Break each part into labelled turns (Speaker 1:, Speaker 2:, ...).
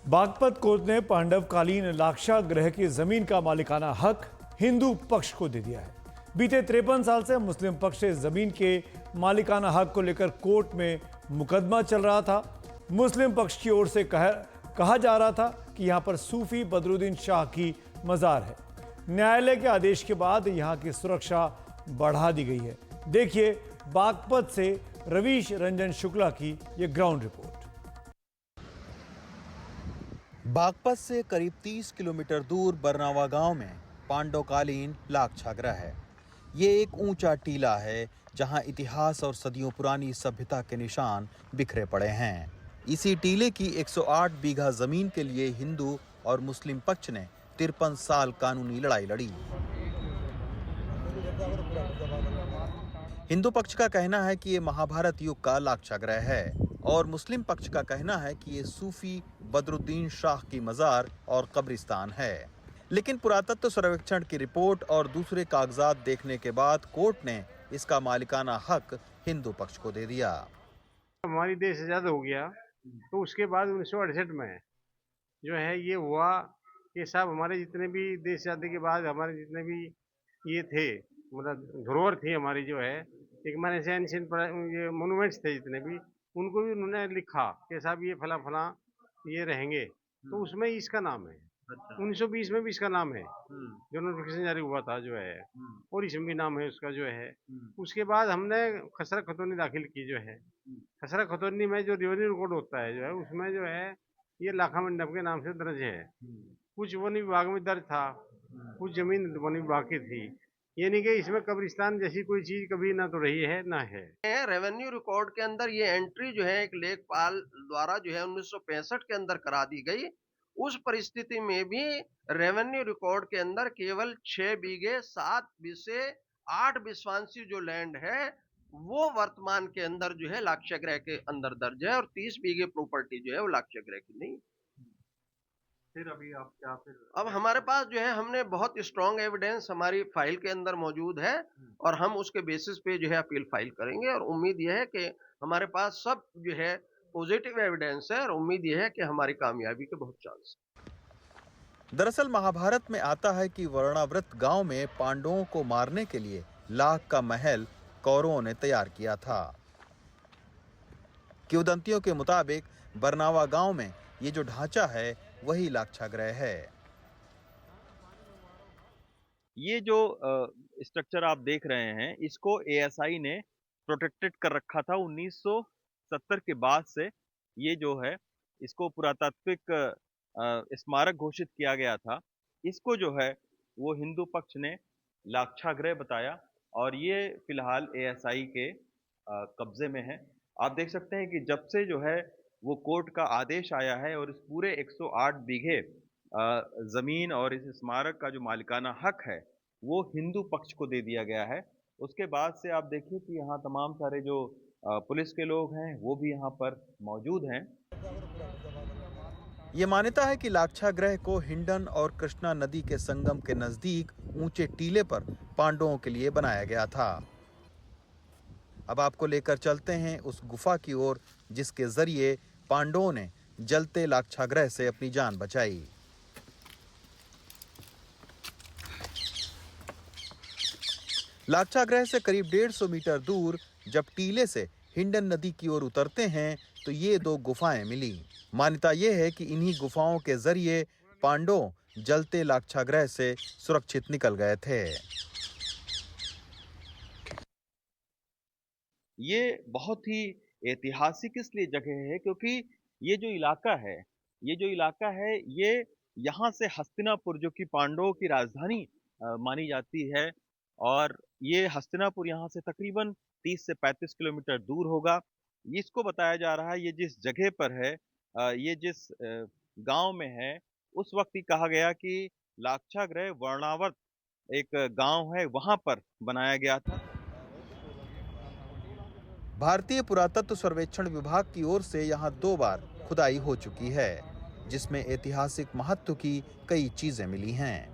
Speaker 1: Baghpat court ने पांडवकालीन लाक्षागृह की जमीन का मालिकाना हक हिंदू पक्ष को दे दिया है। बीते 53 साल से मुस्लिम पक्ष से जमीन के मालिकाना हक को लेकर कोर्ट में मुकदमा चल रहा था। मुस्लिम पक्ष की ओर से कहा जा रहा था कि यहां पर सूफी बदरुद्दीन शाह की मजार है। न्यायालय के आदेश के बाद यहां की सुरक्षा बढ़ा दी गई है। देखिए बागपत से रवीश रंजन शुक्ला की यह ग्राउंड रिपोर्ट।
Speaker 2: बागपत से करीब 30 किलोमीटर दूर बरनावा गांव में पांडवकालीन लाक्षागृह है। ये एक ऊंचा टीला है जहां इतिहास और सदियों पुरानी सभ्यता के निशान बिखरे पड़े हैं। इसी टीले की 108 बीघा जमीन के लिए हिंदू और मुस्लिम पक्ष ने 53 साल कानूनी लड़ाई लड़ी। हिंदू पक्ष का कहना है कि ये महाभारत युग का लाक्षागृह है और मुस्लिम पक्ष का कहना है कि ये सूफी बदरुद्दीन शाह की मजार और कब्रिस्तान है। लेकिन पुरातत्व सर्वेक्षण की रिपोर्ट और दूसरे कागजात देखने के बाद कोर्ट ने इसका मालिकाना हक हिंदू पक्ष को दे दिया।
Speaker 3: हमारी देश आजाद हो गया तो उसके बाद 1968 में जो है ये हुआ कि सब हमारे जितने भी देश आजादी के बाद हमारे जितने भी ये थे, मतलब धरोहर थी हमारी, जो है एक माने से ये मोनूमेंट्स थे जितने भी, उनको भी उन्होंने लिखा कि साहब ये फला फला ये रहेंगे, तो उसमें इसका नाम है। 1920 में भी इसका नाम है, जो नोटिफिकेशन जारी हुआ था जो है, और इसमें भी नाम है उसका जो है। उसके बाद हमने खसरा खतौनी दाखिल की जो है। खसरा खतौनी में जो रेवेन्यू रिकॉर्ड होता है जो है, उसमें जो है ये लाखा मंडप के नाम से दर्ज है। कुछ वन विभाग में दर्ज था, कुछ जमीन वन विभाग की थी। ये नहीं कि इसमें कब्रिस्तान जैसी कोई चीज कभी ना तो रही है ना है।
Speaker 4: रेवेन्यू रिकॉर्ड के अंदर ये एंट्री जो है एक लेखपाल द्वारा जो है 1965 के अंदर करा दी गई। उस परिस्थिति में भी रेवेन्यू रिकॉर्ड के अंदर केवल 6 बीघे 7 बीसे 8 विश्वांसी जो लैंड है वो वर्तमान के अंदर जो है लाक्षागृह के अंदर दर्ज है, और 30 बीघे प्रॉपर्टी जो है वो लाक्षागृह की नहीं।
Speaker 2: फिर अभी आप क्या
Speaker 4: अब हमारे पास जो है हमने बहुत स्ट्रॉन्ग एविडेंस हमारी फाइल के अंदर मौजूद है और हम उसके बेसिस पे जो है अपील फाइल करेंगे, और उम्मीद यह है कि हमारे पास सब जो है पॉजिटिव एविडेंस है, और उम्मीद यह है कि हमारी कामयाबी के बहुत चांस।
Speaker 2: दरअसल महाभारत में आता है कि वर्णावृत गांव में पांडवों को मारने के लिए लाख का महल कौरवों ने तैयार किया था। किंवदंतियों के मुताबिक बरनावा गांव में ये जो ढांचा है वही लाक्षागृह है।
Speaker 5: ये जो स्ट्रक्चर आप देख रहे हैं इसको एएसआई ने प्रोटेक्टेड कर रखा था 1970 के बाद से। ये जो है इसको पुरातात्विक स्मारक घोषित किया गया था। इसको जो है वो हिंदू पक्ष ने लाक्षागृह बताया और ये फिलहाल एएसआई के कब्जे में है। आप देख सकते हैं कि जब से जो है वो कोर्ट का आदेश आया है और इस पूरे 108 बीघे जमीन और इस स्मारक का जो मालिकाना हक है वो हिंदू पक्ष को दे दिया गया है। उसके बाद से आप देखिए कि यहाँ तमाम सारे जो पुलिस के लोग हैं वो भी यहाँ पर मौजूद हैं।
Speaker 2: ये मान्यता है कि लाक्षागृह को हिंडन और कृष्णा नदी के संगम के नजदीक ऊंचे टीले पर पांडवों के लिए बनाया गया था। अब आपको लेकर चलते हैं उस गुफा की ओर जिसके जरिए पांडवों ने जलते लाक्षागृह से अपनी जान बचाई। लाक्षागृह से करीब 150 मीटर दूर जब टीले से हिंडन नदी की ओर उतरते हैं तो ये दो गुफाएं मिली। मान्यता ये है कि इन्हीं गुफाओं के जरिए पांडव जलते लाक्षागृह से सुरक्षित निकल गए थे।
Speaker 5: ये बहुत ही ऐतिहासिक इसलिए जगह है क्योंकि ये जो इलाका है ये यहाँ से हस्तिनापुर जो कि पांडवों की राजधानी मानी जाती है, और ये हस्तिनापुर यहाँ से तकरीबन 30 से 35 किलोमीटर दूर होगा। इसको बताया जा रहा है ये जिस जगह पर है, ये जिस गांव में है, उस वक्त ही कहा गया कि लाक्षागृह वर्णावत एक गांव है वहां पर बनाया गया था।
Speaker 2: भारतीय पुरातत्व सर्वेक्षण विभाग की ओर से यहाँ 2 बार खुदाई हो चुकी है जिसमें ऐतिहासिक महत्व की कई चीजें मिली हैं।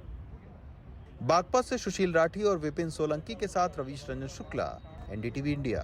Speaker 2: बागपत से सुशील राठी और विपिन सोलंकी के साथ रवीश रंजन शुक्ला, एनडीटीवी इंडिया।